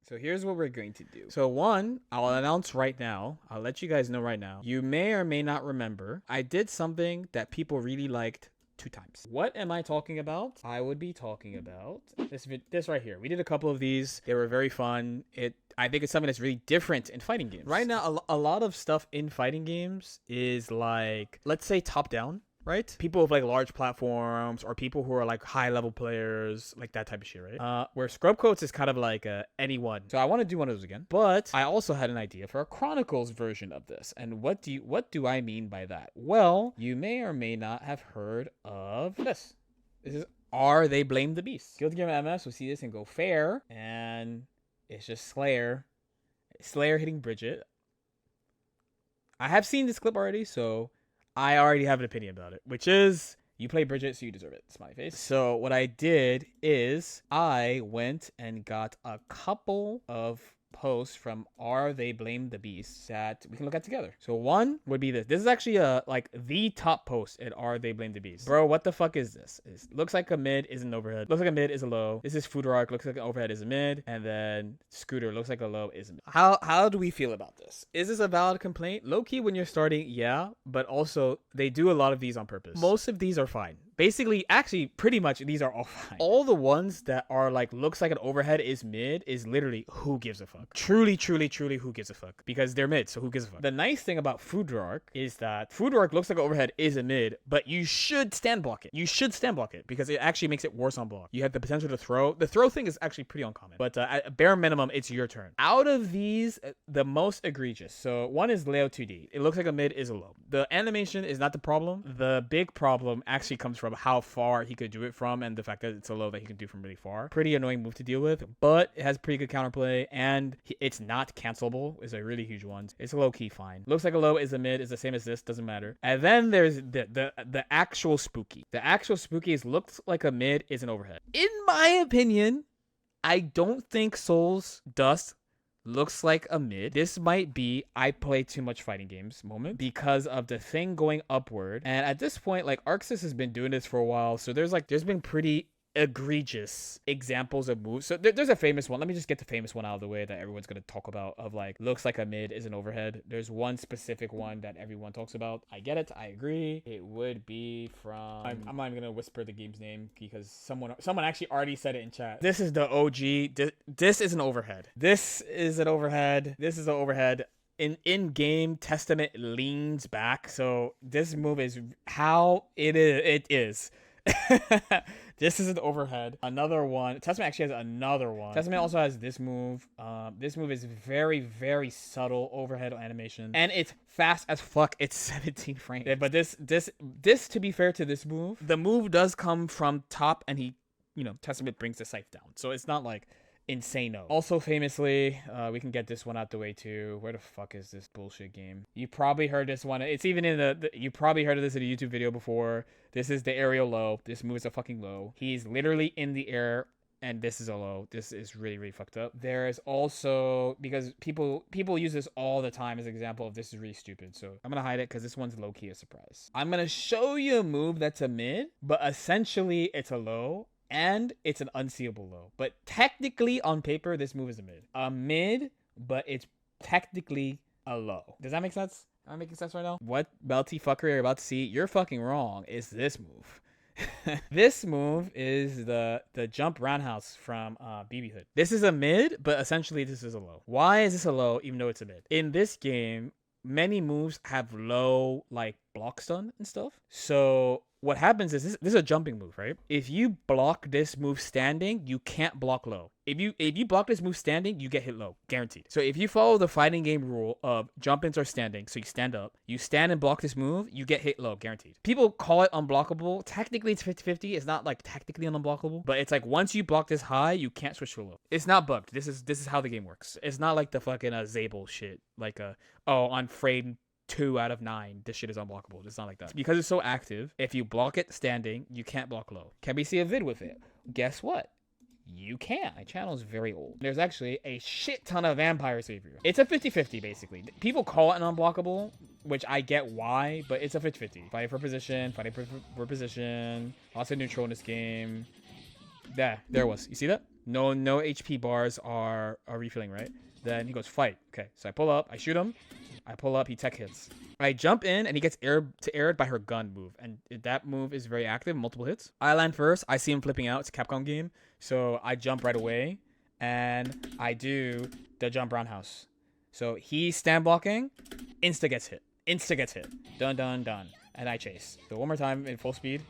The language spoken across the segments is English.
So here's what we're going to do. So one, I'll announce right now. I'll let you guys know right now. You may or may not remember. I did something that people really liked 2 times. What am I talking about? I would be talking about this right here. We did a couple of these. They were very fun. I think it's something that's really different in fighting games. Right now, a lot of stuff in fighting games is like, let's say top down. Right? People with like large platforms or people who are like high level players, like that type of shit, right? Where scrub coats is kind of like anyone. So I want to do one of those again. But I also had an idea for a Chronicles version of this. And what do I mean by that? Well, you may or may not have heard of this. This is Are They Blame the Beast? Guilty Gear MS will see this and go fair. And it's just Slayer hitting Bridget. I have seen this clip already, so I already have an opinion about it, which is you play Bridget, so you deserve it. Smiley face. So what I did is I went and got a couple of posts from Are They Blame the Beast that we can look at together. So one would be this. This is actually like the top post at Are They Blame the Beast. Bro, what the fuck is this? It looks like a mid is an overhead. Looks like a mid is a low. This is Foodrock. Looks like an overhead is a mid. And then Scooter looks like a low is a mid. How do we feel about this? Is this a valid complaint? Low key when you're starting, yeah. But also they do a lot of these on purpose. Most of these are fine. Basically, actually, pretty much these are all fine. All the ones that are like, looks like an overhead is mid is literally who gives a fuck. Truly, truly, truly who gives a fuck. Because they're mid, so who gives a fuck. The nice thing about Foodrock is that Foodrock looks like an overhead is a mid, but you should stand block it. You should stand block it because it actually makes it worse on block. You have the potential to throw. The throw thing is actually pretty uncommon, but at bare minimum, it's your turn. Out of these, the most egregious. So one is Leo 2D. It looks like a mid is a low. The animation is not the problem. The big problem actually comes from how far he could do it from and the fact that it's a low that he can do from really far. Pretty annoying move to deal with, but it has pretty good counterplay and it's not cancelable is a really huge one. It's a low key fine. Looks like a low is a mid is the same as this, doesn't matter. And then there's the actual spooky. The actual spooky is looks like a mid is an overhead. In my opinion, I don't think Soul's Dust looks like a mid. This might be I play too much fighting games moment because of the thing going upward. And at this point, like Arxis has been doing this for a while. So there's been pretty egregious examples of moves. So there's a famous one. Let me just get the famous one out of the way that everyone's going to talk about of like looks like a mid is an overhead. There's one specific one that everyone talks about. I get it. I agree. It would be from I'm not even going to whisper the game's name because someone actually already said it in chat. This is the OG. This is an overhead. This is an overhead. This is an overhead. In-game Testament leans back. So this move is how it is. This is an overhead. Another one. Testament actually has another one. Testament also has this move. This move is very, very subtle overhead animation. And it's fast as fuck. It's 17 frames. Yeah, but this, to be fair to this move, the move does come from top and he, Testament brings the scythe down. So it's not like insano. Also famously, we can get this one out the way too. Where the fuck is this bullshit game? You probably heard this one. It's even in you probably heard of this in a YouTube video before. This is the aerial low. This move is a fucking low. He's literally in the air and this is a low. This is really, really fucked up. There is also, because people use this all the time as an example of this is really stupid. So I'm going to hide it because this one's low-key a surprise. I'm going to show you a move that's a mid, but essentially it's a low. And it's an unseeable low. But technically, on paper, this move is a mid. A mid, but it's technically a low. Does that make sense? Am I making sense right now? What melty fuckery you're about to see, you're fucking wrong, is this move. This move is the jump roundhouse from BB Hood. This is a mid, but essentially this is a low. Why is this a low, even though it's a mid? In this game, many moves have low, like, block stun and stuff. So what happens is this is a jumping move, right? If you block this move standing, you can't block low. If you block this move standing, you get hit low, guaranteed. So if you follow the fighting game rule of jump-ins are standing, so you stand up, you stand and block this move, you get hit low, guaranteed. People call it unblockable. Technically, it's 50-50. It's not like technically unblockable, but it's like once you block this high, you can't switch to low. It's not bugged. This is how the game works. It's not like the fucking Zabel shit, like on frame 2 out of 9, this shit is unblockable. It's not like that. Because it's so active, if you block it standing, you can't block low. Can we see a vid with it? Guess what? You can. My channel is very old. There's actually a shit ton of vampire savior. It's a 50-50, basically. People call it an unblockable, which I get why, but it's a 50-50. Fighting for position, fighting for position. Lots of neutral in this game. There it was. You see that? No HP bars are refilling, right? Then he goes, fight. Okay, so I pull up, I shoot him. I pull up, he tech hits. I jump in, and he gets aired by her gun move. And that move is very active, multiple hits. I land first. I see him flipping out. It's a Capcom game. So I jump right away, and I do the jump roundhouse. So he's stand blocking, insta gets hit. Dun, dun, dun. And I chase. So one more time in full speed.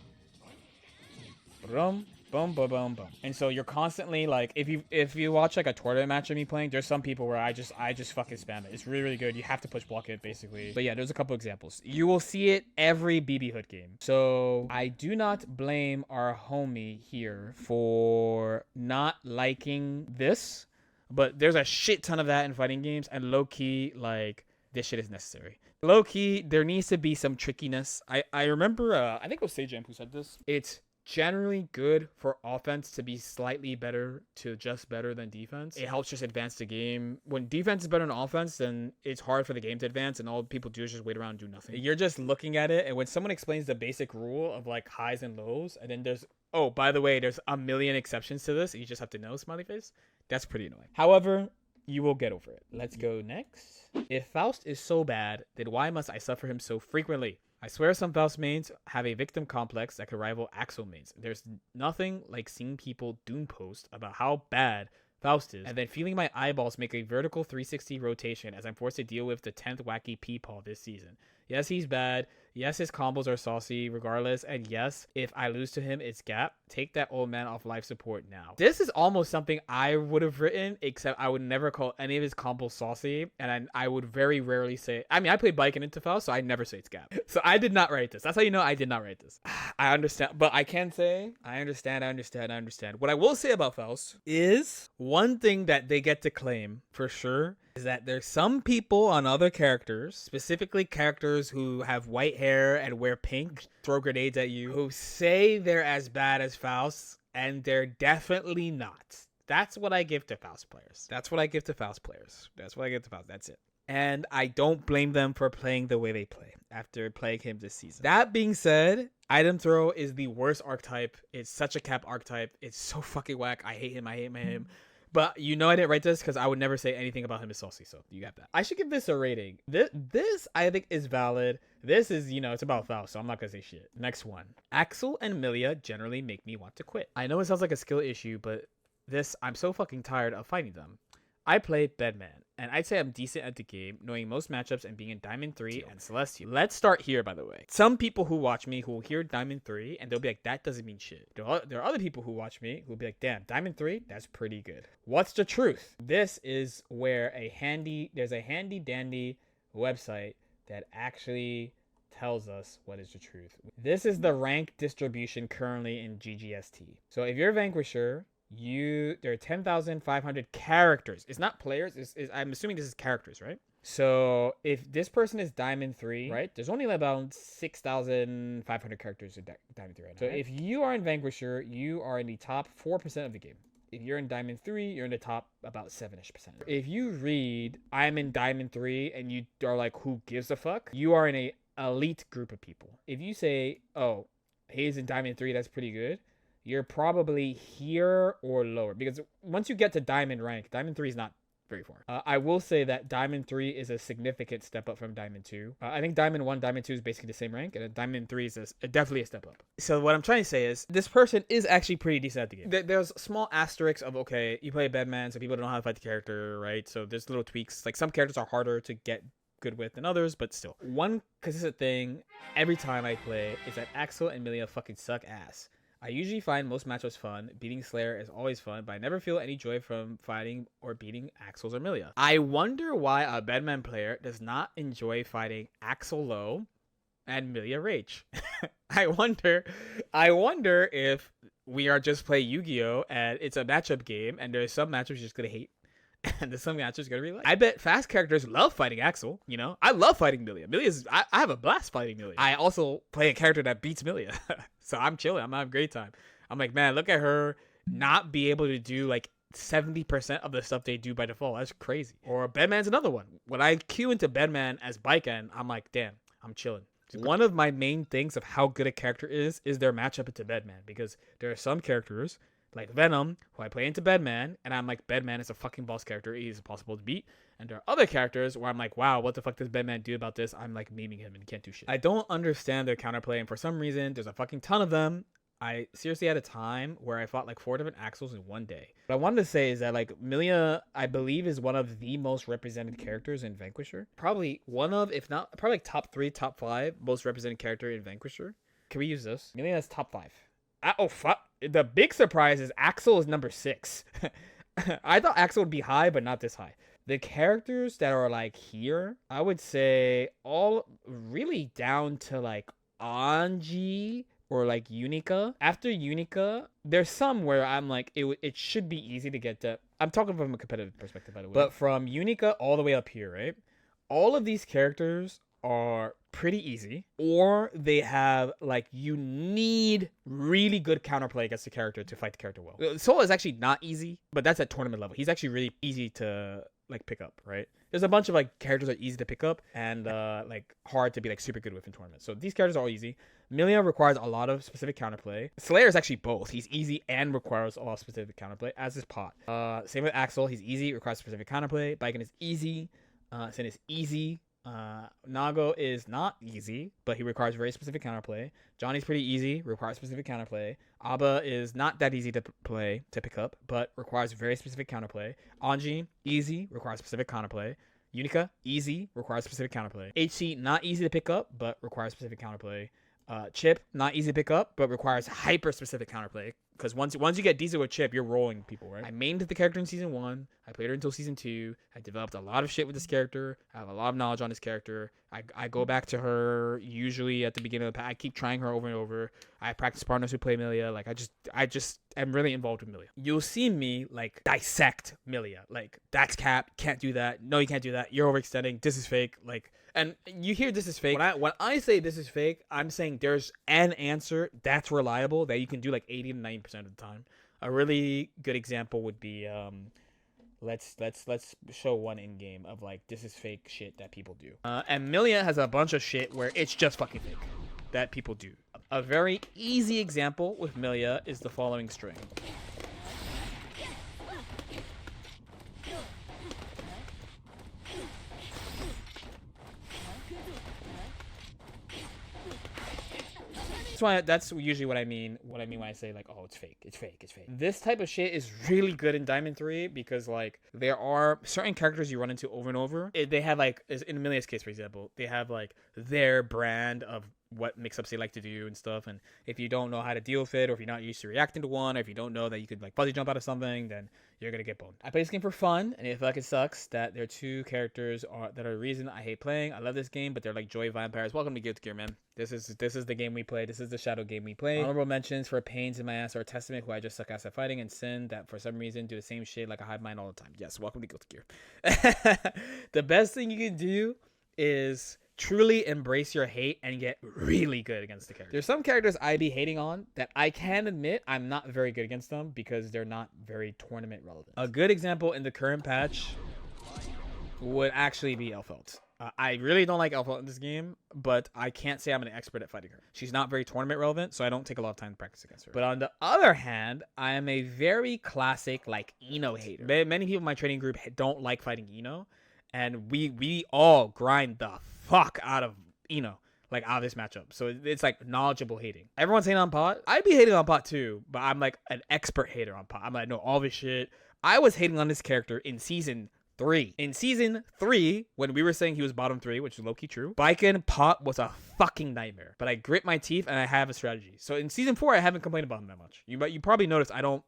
Boom. Boom, boom, boom, boom. And so you're constantly like, if you watch like a tournament match of me playing, there's some people where I just fucking spam it. It's really, really good. You have to push block it basically. But yeah, there's a couple examples. You will see it every BB Hood game. So I do not blame our homie here for not liking this, but there's a shit ton of that in fighting games, and low key, like, this shit is necessary. Low key, there needs to be some trickiness. I remember, I think it was Sejamp who said this. It's generally good for offense to be slightly better to just better than defense. It helps just advance the game. When defense is better than offense, then it's hard for the game to advance, and all people do is just wait around and do nothing. You're just looking at it, and when someone explains the basic rule of like highs and lows, and then there's, oh, by the way, there's a million exceptions to this, and you just have to know, smiley face, that's pretty annoying. However, you will get over it. Let's go next. If Faust is so bad, then why must I suffer him so frequently? I swear some Faust mains have a victim complex that could rival Axel mains. There's nothing like seeing people doom post about how bad Faust is, and then feeling my eyeballs make a vertical 360 rotation as I'm forced to deal with the 10th wacky peepaw this season. Yes, he's bad. Yes, his combos are saucy regardless. And yes, if I lose to him, it's gap. Take that old man off life support now. This is almost something I would have written, except I would never call any of his combos saucy. And I would very rarely say, I mean, I played Bike and into Faust, so I never say it's gap. So I did not write this. That's how you know I did not write this. I understand, but I can say, I understand. What I will say about Faust is one thing that they get to claim for sure is that there's some people on other characters, specifically characters who have white hair and wear pink, throw grenades at you, who say they're as bad as Faust, and they're definitely not. That's what I give to Faust players. That's it. And I don't blame them for playing the way they play after playing him this season. That being said, Item Throw is the worst archetype. It's such a cap archetype. It's so fucking whack. I hate him. But you know I didn't write this because I would never say anything about him as saucy, so you got that. I should give this a rating. This I think is valid. This is, it's about Faust, so I'm not going to say shit. Next one. Axel and Milia generally make me want to quit. I know it sounds like a skill issue, but I'm so fucking tired of fighting them. I play Bedman, and I'd say I'm decent at the game, knowing most matchups and being in Diamond 3 and Celestial. Let's start here, by the way. Some people who watch me who will hear Diamond 3, and they'll be like, that doesn't mean shit. There are other people who watch me who will be like, damn, Diamond 3, that's pretty good. What's the truth? This is where there's a handy dandy website that actually tells us what is the truth. This is the rank distribution currently in GGST. So if you're a Vanquisher, there are 10,500 characters. It's not players. I'm assuming this is characters, right? So if this person is Diamond 3, right? There's only about 6,500 characters in Diamond 3 right now. So if you are in Vanquisher, you are in the top 4% of the game. If you're in Diamond 3, you're in the top about 7-ish%. If you read, I'm in Diamond 3, and you are like, who gives a fuck? You are in a elite group of people. If you say, oh, he's in Diamond 3, that's pretty good, you're probably here or lower, because once you get to Diamond rank, Diamond 3 is not very far. I will say that Diamond 3 is a significant step up from Diamond 2. I think Diamond 1, Diamond 2 is basically the same rank, and Diamond 3 is definitely a step up. So what I'm trying to say is, this person is actually pretty decent at the game. There's small asterisks of, okay, you play Bedman, so people don't know how to fight the character, right? So there's little tweaks. Like, some characters are harder to get good with than others, but still. One consistent thing every time I play is that Axel and Milia fucking suck ass. I usually find most matchups fun. Beating Seylor is always fun, but I never feel any joy from fighting or beating Axel or Milia. I wonder why a Bedman player does not enjoy fighting Axel Low and Milia Rage. I wonder if we are just playing Yu-Gi-Oh! And it's a matchup game, and there's some matchups you're just gonna hate. And there's some matchups gonna be like, I bet fast characters love fighting Axel. I love fighting Milia. I have a blast fighting Milia. I also play a character that beats Milia. So I'm chilling. I'm having a great time. I'm like, man, look at her not be able to do like 70% of the stuff they do by default. That's crazy. Or Bedman's another one. When I queue into Bedman as Bike End, I'm like, damn, I'm chilling. One of my main things of how good a character is their matchup into Bedman, because there are some characters like Venom, who I play into Bedman, and I'm like, Bedman is a fucking boss character. He's impossible to beat. And there are other characters where I'm like, wow, what the fuck does Bedman do about this? I'm like memeing him and he can't do shit. I don't understand their counterplay, and for some reason, there's a fucking ton of them. I seriously had a time where I fought like 4 different Axels in one day. What I wanted to say is that like Milia, I believe, is one of the most represented characters in Vanquisher. Probably one of, if not, probably like top 3, top 5 most represented character in Vanquisher. Can we use this? Milia is top 5. Oh, fuck. The big surprise is Axel is number 6. I thought Axel would be high, but not this high. The characters that are like here, I would say all really down to like Anji or like Unica. After Unica, there's some where I'm like, it should be easy to get to. I'm talking from a competitive perspective, by the way. But from Unica all the way up here, right? All of these characters are pretty easy, or they have like, you need really good counterplay against the character to fight the character well. Soul is actually not easy, but that's at tournament level. He's actually really easy to like pick up, right? There's a bunch of like characters that are easy to pick up and like hard to be like super good with in tournaments. So these characters are all easy. Milia requires a lot of specific counterplay. Seylor is actually both. He's easy and requires a lot of specific counterplay, as is Pot. Same with Axel. He's easy, requires specific counterplay. Baiken is easy. Sin is easy. Nago is not easy, but he requires very specific counterplay. Johnny's pretty easy, requires specific counterplay. Abba is not that easy to pick up, but requires very specific counterplay. Anji, easy, requires specific counterplay. Unica, easy, requires specific counterplay. HC, not easy to pick up, but requires specific counterplay. Chip, not easy to pick up, but requires hyper specific counterplay. Because once you get decent with Chip, you're rolling people, right? I mained the character in season 1. I played her until season 2. I developed a lot of shit with this character. I have a lot of knowledge on this character. I go back to her usually at the beginning of the pack. I keep trying her over and over. I practice partners who play Milia. Like I just am really involved with Milia. You'll see me like dissect Milia. Like, that's cap. Can't do that. No, you can't do that. You're overextending. This is fake. Like, and you hear this is fake. When I say this is fake, I'm saying there's an answer that's reliable that you can do like 80 to 90% of the time. A really good example would be let's show one in game of like, this is fake shit that people do. And Milia has a bunch of shit where it's just fucking fake that people do. A very easy example with Milia is the following string. That's usually what I mean when I say like, oh, it's fake. This type of shit is really good in Diamond 3 because like, there are certain characters you run into over and over. They have like, in Amelia's case, for example, they have like their brand of what mix-ups they like to do and stuff, and if you don't know how to deal with it, or if you're not used to reacting to one, or if you don't know that you could like fuzzy jump out of something, then you're gonna get boned. I play this game for fun, and if like it sucks that there are 2 characters that are the reason I hate playing. I love this game, but they're like joy vampires. Welcome to Guilty Gear, man. This is the game we play. This is the shadow game we play. Honorable mentions for pains in my ass, or Testament, who I just suck ass at fighting, and Sin, that for some reason do the same shit like a hive mind all the time. Yes, welcome to Guilty Gear. The best thing you can do is truly embrace your hate and get really good against the character. There's some characters I be hating on that I can admit I'm not very good against them because they're not very tournament relevant. A good example in the current patch would actually be Elfelt. I really don't like Elfelt in this game, but I can't say I'm an expert at fighting her. She's not very tournament relevant, so I don't take a lot of time to practice against her. But on the other hand, I am a very classic like Ino hater. Many people in my training group don't like fighting Ino, and we all grind the fuck out of Ino, like out of this matchup. So it's like knowledgeable hating. Everyone's hating on Pot. I'd be hating on Pot too, but I'm like an expert hater on Pot. I'm like, know all this shit. I was hating on this character in season 3. In season 3, when we were saying he was bottom 3, which is low-key true, Baiken Pot was a fucking nightmare. But I grit my teeth and I have a strategy. So in season 4, I haven't complained about him that much. You probably noticed I don't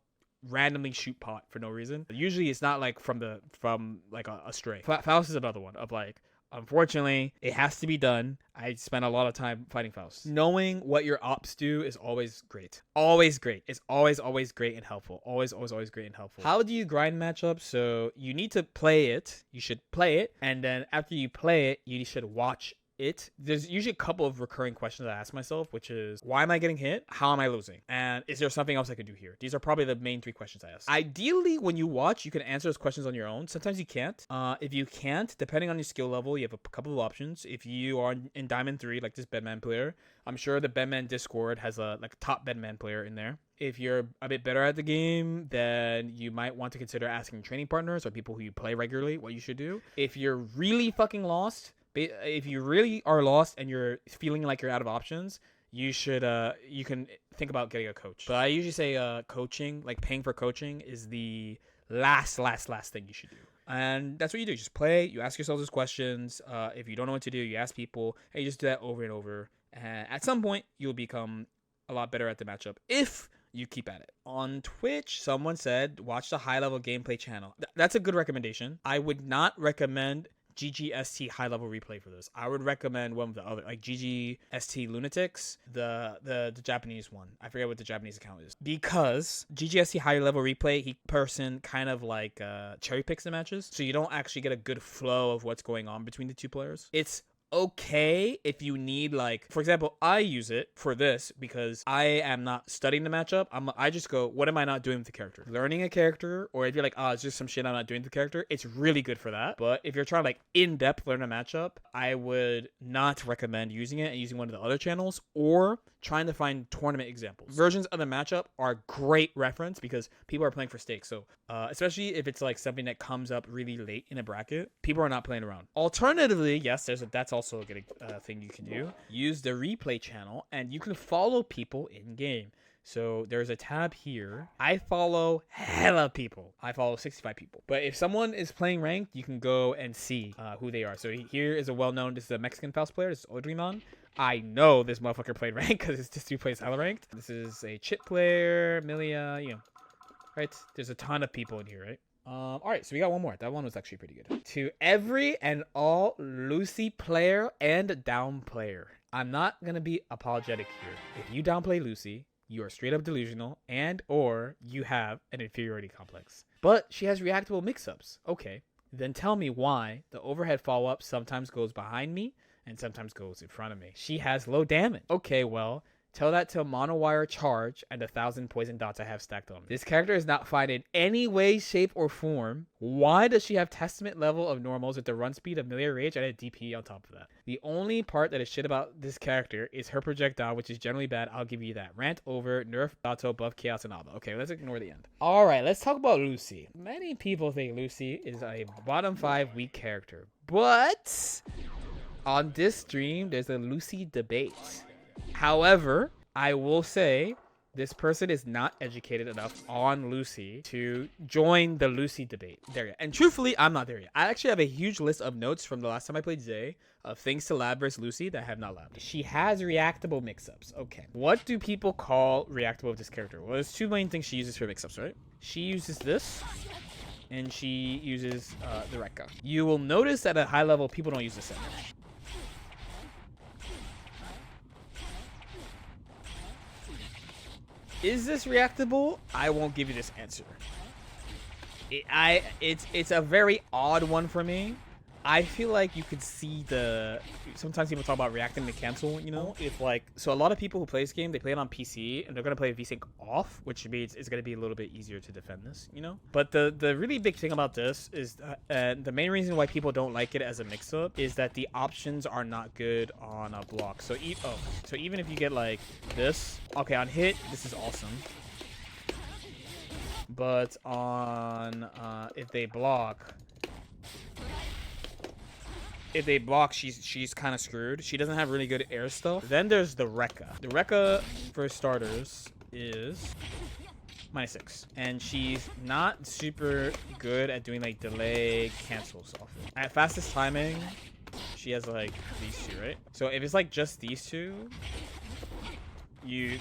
randomly shoot Pot for no reason. Usually it's not like from like a stray. Faust is another one of like, unfortunately, it has to be done. I spent a lot of time fighting Faust. Knowing what your ops do is always great. Always great. It's always great and helpful. Always great and helpful. How do you grind matchups? So you need to play it. You should play it. And then after you play it, you should watch it. There's usually a couple of recurring questions I ask myself, which is, why am I getting hit? How am I losing? And is there something else I could do here? These are probably the main 3 questions I ask. Ideally, when you watch, you can answer those questions on your own. Sometimes you can't. If you can't, depending on your skill level, you have a couple of options. If you are in Diamond 3, like this Bedman player, I'm sure the Bedman Discord has a like top Bedman player in there. If you're a bit better at the game, then you might want to consider asking training partners or people who you play regularly what you should do. If you're really fucking lost, if you really are lost and you're feeling like you're out of options, you can think about getting a coach. But I usually say coaching, like paying for coaching, is the last thing you should do. And that's what you do. Just play. You ask yourself those questions. If you don't know what to do, you ask people. And you just do that over and over. And at some point, you'll become a lot better at the matchup if you keep at it. On Twitch, someone said, watch the high-level gameplay channel. That's a good recommendation. I would not recommend GGST high-level replay for this. I would recommend one of the other, like GGST Lunatics, the Japanese one. I forget what the Japanese account is. Because GGST high-level replay, person kind of like cherry picks the matches, so you don't actually get a good flow of what's going on between the two players. It's okay if you need, like, for example, I use it for this because I am not studying the matchup. I just go, what am I not doing with the character? Learning a character, or if you're like, it's just some shit I'm not doing with the character, it's really good for that. But if you're trying to like in-depth learn a matchup, I would not recommend using it and using one of the other channels, or trying to find tournament examples. Versions of the matchup are great reference because people are playing for stakes. So especially if it's like something that comes up really late in a bracket, people are not playing around. Alternatively, yes, that's also a good thing you can do. Use the replay channel and you can follow people in game. So there's a tab here. I follow hella people. I follow 65 people. But if someone is playing ranked, you can go and see who they are. So here is a well-known, this is a Mexican Faust player. This is Odriman. I know this motherfucker played ranked because it's just 2 plays hella ranked. This is a Chip player, Milia, right? There's a ton of people in here, right? All right, so we got one more. That one was actually pretty good. To every and all Lucy player and down player, I'm not going to be apologetic here. If you downplay Lucy, you are straight up delusional and or you have an inferiority complex. But she has reactable mix-ups. Okay, then tell me why the overhead follow-up sometimes goes behind me and sometimes goes in front of me. She has low damage. Okay, well, tell that to monowire charge and 1,000 poison dots I have stacked on me. This character is not fine in any way, shape, or form. Why does she have testament level of normals with the run speed of Milia Rage and a DP on top of that? The only part that is shit about this character is her projectile, which is generally bad. I'll give you that. Rant over, nerf, Dato, buff, chaos, and Alba. Okay, let's ignore the end. All right, let's talk about Lucy. Many people think Lucy is a bottom 5 weak character, but on this stream, there's a Lucy debate. However, I will say this person is not educated enough on Lucy to join the Lucy debate there yet. And truthfully, I'm not there yet. I actually have a huge list of notes from the last time I played Zay of things to lab versus Lucy that I have not labbed. She has reactable mix-ups. Okay. What do people call reactable with this character? Well, there's 2 main things she uses for mix-ups, right? She uses this, and she uses the Rekka. You will notice that at high level, people don't use this that much. Is this reactable? I won't give you this answer. It's a very odd one for me. I feel like you could see sometimes people talk about reacting to cancel, if so a lot of people who play this game, they play it on PC and they're going to play VSync off, which means it's going to be a little bit easier to defend this, But the really big thing about this is the main reason why people don't like it as a mix-up is that the options are not good on a block. So even if you get like this, okay, on hit, this is awesome. But on if they block, she's kind of screwed. She doesn't have really good air stuff. Then there's the Rekka. The Rekka, for starters, is -6. And she's not super good at doing like delay cancels off it. At fastest timing, she has like these 2, right? So if it's like just these 2, you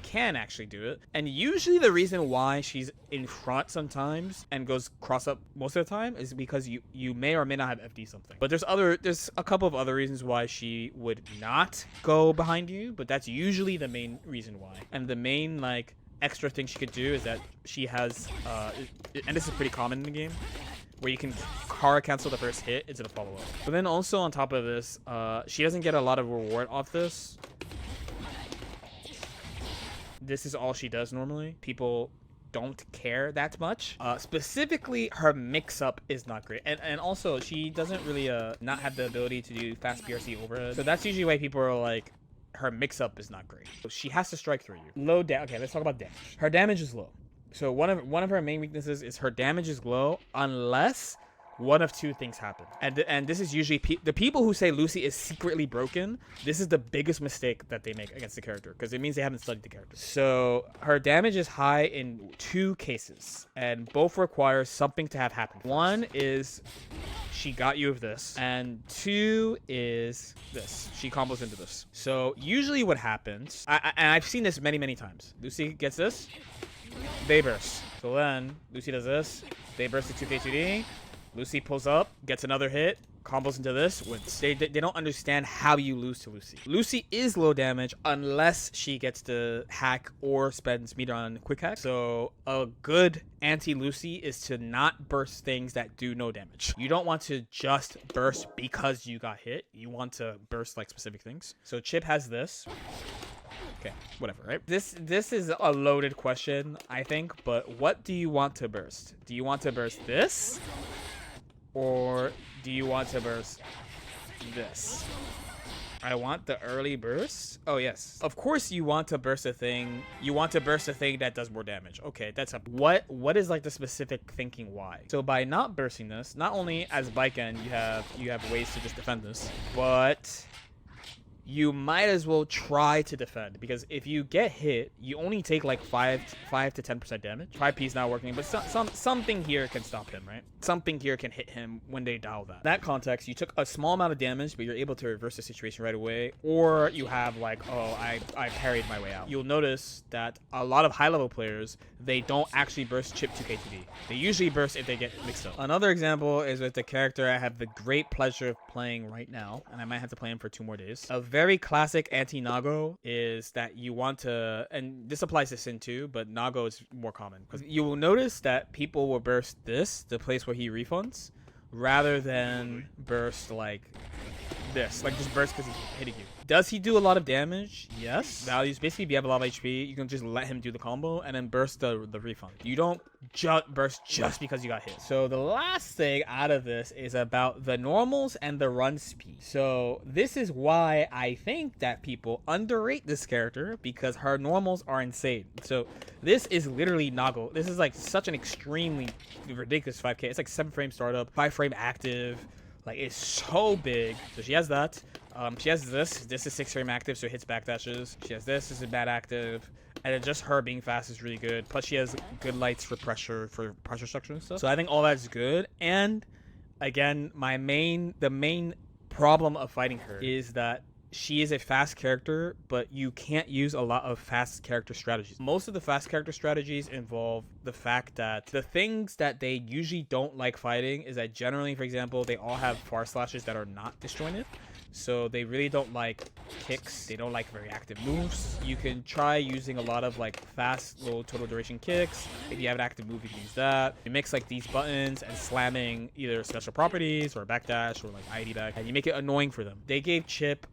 can actually do it. And usually the reason why she's in front sometimes and goes cross up most of the time is because you may or may not have FD something. But there's a couple of other reasons why she would not go behind you, but that's usually the main reason why. And the main like extra thing she could do is that she has and this is pretty common in the game, where you can hard cancel the first hit instead of follow up. But then also on top of this, she doesn't get a lot of reward off this. This is all she does normally. People don't care that much. Specifically, her mix-up is not great. And also, she doesn't really not have the ability to do fast PRC overhead. So that's usually why people are like, her mix-up is not great. So she has to strike through you. Low damage. Okay, let's talk about damage. Her damage is low. So one of her main weaknesses is her damage is low unless one of two things happen. And this is usually the people who say Lucy is secretly broken. This is the biggest mistake that they make against the character, because it means they haven't studied the character. So her damage is high in 2 cases, and both require something to have happened. One is she got you with this, and 2 is this. She combos into this. So usually what happens, and I've seen this many times. Lucy gets this, they burst. So then Lucy does this, they burst to 2k 2d. Lucy pulls up, gets another hit, combos into this, wins. They don't understand how you lose to Lucy. Lucy is low damage unless she gets to hack or spends meter on quick hack. So a good anti-Lucy is to not burst things that do no damage. You don't want to just burst because you got hit. You want to burst like specific things. So Chip has this. Okay, whatever, right? This is a loaded question, I think, but what do you want to burst? Do you want to burst this? Or do you want to burst this? I want the early burst. Oh, yes. Of course you want to burst a thing. You want to burst a thing that does more damage. Okay, that's a... What is like the specific thinking why? So by not bursting this, not only as bike end you have ways to just defend this, but you might as well try to defend, because if you get hit, you only take like 5 to 10% damage. 5P is not working, but something here can stop him, right? Something here can hit him when they dial that. In that context, you took a small amount of damage, but you're able to reverse the situation right away, or you have like, oh, I parried my way out. You'll notice that a lot of high-level players, they don't actually burst Chip 2k2d. They usually burst if they get mixed up. Another example is with the character I have the great pleasure of playing right now, and I might have to play him for 2 more days. A very classic anti-Nago is that you want to, and this applies to Sin too, but Nago is more common, because you will notice that people will burst this, the place where he refunds, rather than burst like this, like just burst because he's hitting you. Does he do a lot of damage? Yes. Values, basically if you have a lot of HP, you can just let him do the combo and then burst the refund. You don't burst just because you got hit. So the last thing out of this is about the normals and the run speed. So this is why I think that people underrate this character, because her normals are insane. So this is literally Nago. This is like such an extremely ridiculous 5k. It's like 7 frame startup, 5 frame active. Like, it's so big. So she has that. She has this. This is 6 frame active, so it hits backdashes. She has this. This is a bad active. And then just her being fast is really good. Plus, she has good lights for pressure structure and stuff. So I think all that's good. And again, the main problem of fighting her is that she is a fast character, but you can't use a lot of fast character strategies. Most of the fast character strategies involve the fact that the things that they usually don't like fighting is that generally, for example, they all have far slashes that are not disjointed. So they really don't like kicks. They don't like very active moves. You can try using a lot of like fast, low total duration kicks. If you have an active move, you can use that. You mix like these buttons and slamming either special properties or backdash or like ID back, and you make it annoying for them. They gave Chip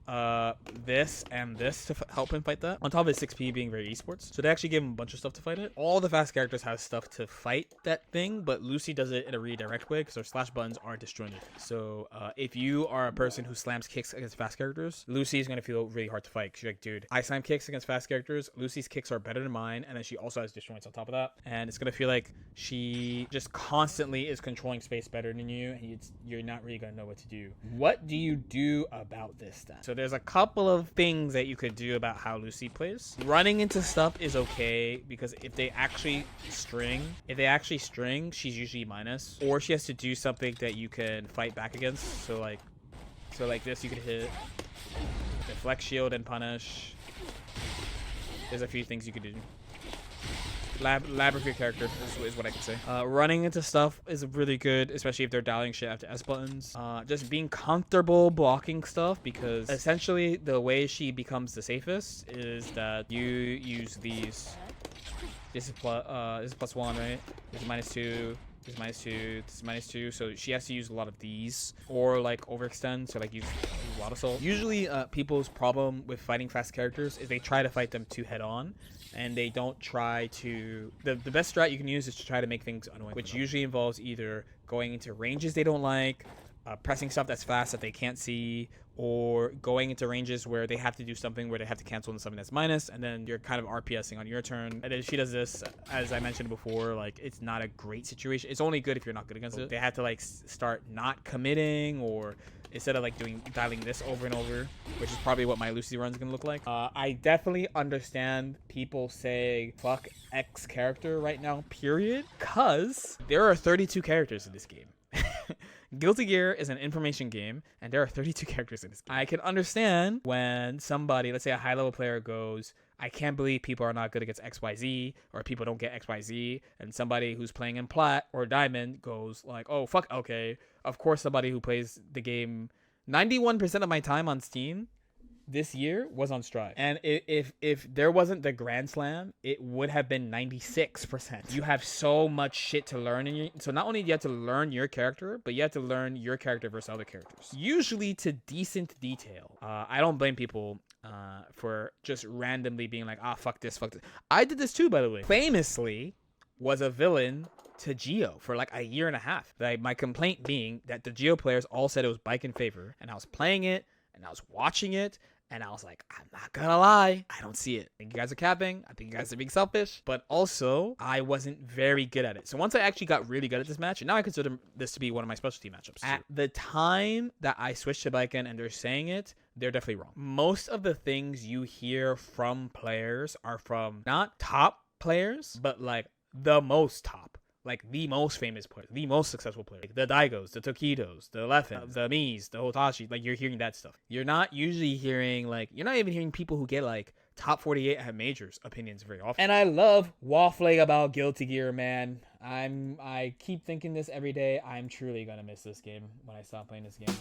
this and this to help him fight that, on top of his 6P being very esports. So they actually gave him a bunch of stuff to fight it. All the fast characters have stuff to fight that thing, but Lucy does it in a really direct way because her slash buttons are disjointed. So if you are a person who slams kicks against fast characters, Lucy is going to feel really hard to fight. She's like, dude, I slam kicks against fast characters. Lucy's kicks are better than mine, and then she also has disjoints on top of that. And it's going to feel like she just constantly is controlling space better than you, and you're not really going to know what to do. What do you do about this then? So there's a couple of things that you could do about how Lucy plays. Running into stuff is okay, because if they actually string, she's usually minus, or she has to do something that you can fight back against. So like this, you could hit, deflect shield and punish. There's a few things you could do. Lab with your character is what I can say. Running into stuff is really good, especially if they're dialing shit after S buttons. Just being comfortable blocking stuff, because essentially the way she becomes the safest is that you use these. This is +1, right? This is -2. This is -2, this is -2, so she has to use a lot of these, or like overextend, so like use a lot of assault. Usually people's problem with fighting fast characters is they try to fight them too head on, and they don't try to, the best strat you can use is to try to make things annoying, which usually involves either going into ranges they don't like, pressing stuff that's fast that they can't see, or going into ranges where they have to do something where they have to cancel into something that's minus, and then you're kind of RPSing on your turn. And then she does this, as I mentioned before, like, it's not a great situation. It's only good if you're not good against it. They have to like start not committing, or instead of like dialing this over and over, which is probably what my Lucy run's gonna look like. I definitely understand people say fuck X character right now, period, because there are 32 characters in this game. Guilty Gear is an information game, and there are 32 characters in this game. I can understand when somebody, let's say a high-level player, goes, I can't believe people are not good against XYZ, or people don't get XYZ, and somebody who's playing in Plat or Diamond goes like, oh, fuck, okay. Of course, somebody who plays the game 91% of my time on Steam this year was on Strive. And if there wasn't the Grand Slam, it would have been 96%. You have so much shit to learn. So not only do you have to learn your character, but you have to learn your character versus other characters. Usually to decent detail. I don't blame people for just randomly being like, fuck this, fuck this. I did this too, by the way. Famously was a villain to Geo for like a year and a half. Like, my complaint being that the Geo players all said it was bike in favor, and I was playing it, and I was watching it, and I was like, I'm not gonna lie, I don't see it. I think you guys are capping. I think you guys are being selfish. But also, I wasn't very good at it. So once I actually got really good at this match, and now I consider this to be one of my specialty matchups. At the time that I switched to Baiken and they're saying it, they're definitely wrong. Most of the things you hear from players are from not top players, but like the most top. Like the most famous players, the most successful players, like the Daigos, the Tokitos, the Leffens, the Miis, the Hotashi. Like, you're hearing that stuff. You're not usually hearing, like, you're not even hearing people who get like top 48 at majors opinions very often. And I love waffling about Guilty Gear, man. I keep thinking this every day. I'm truly gonna miss this game when I stop playing this game.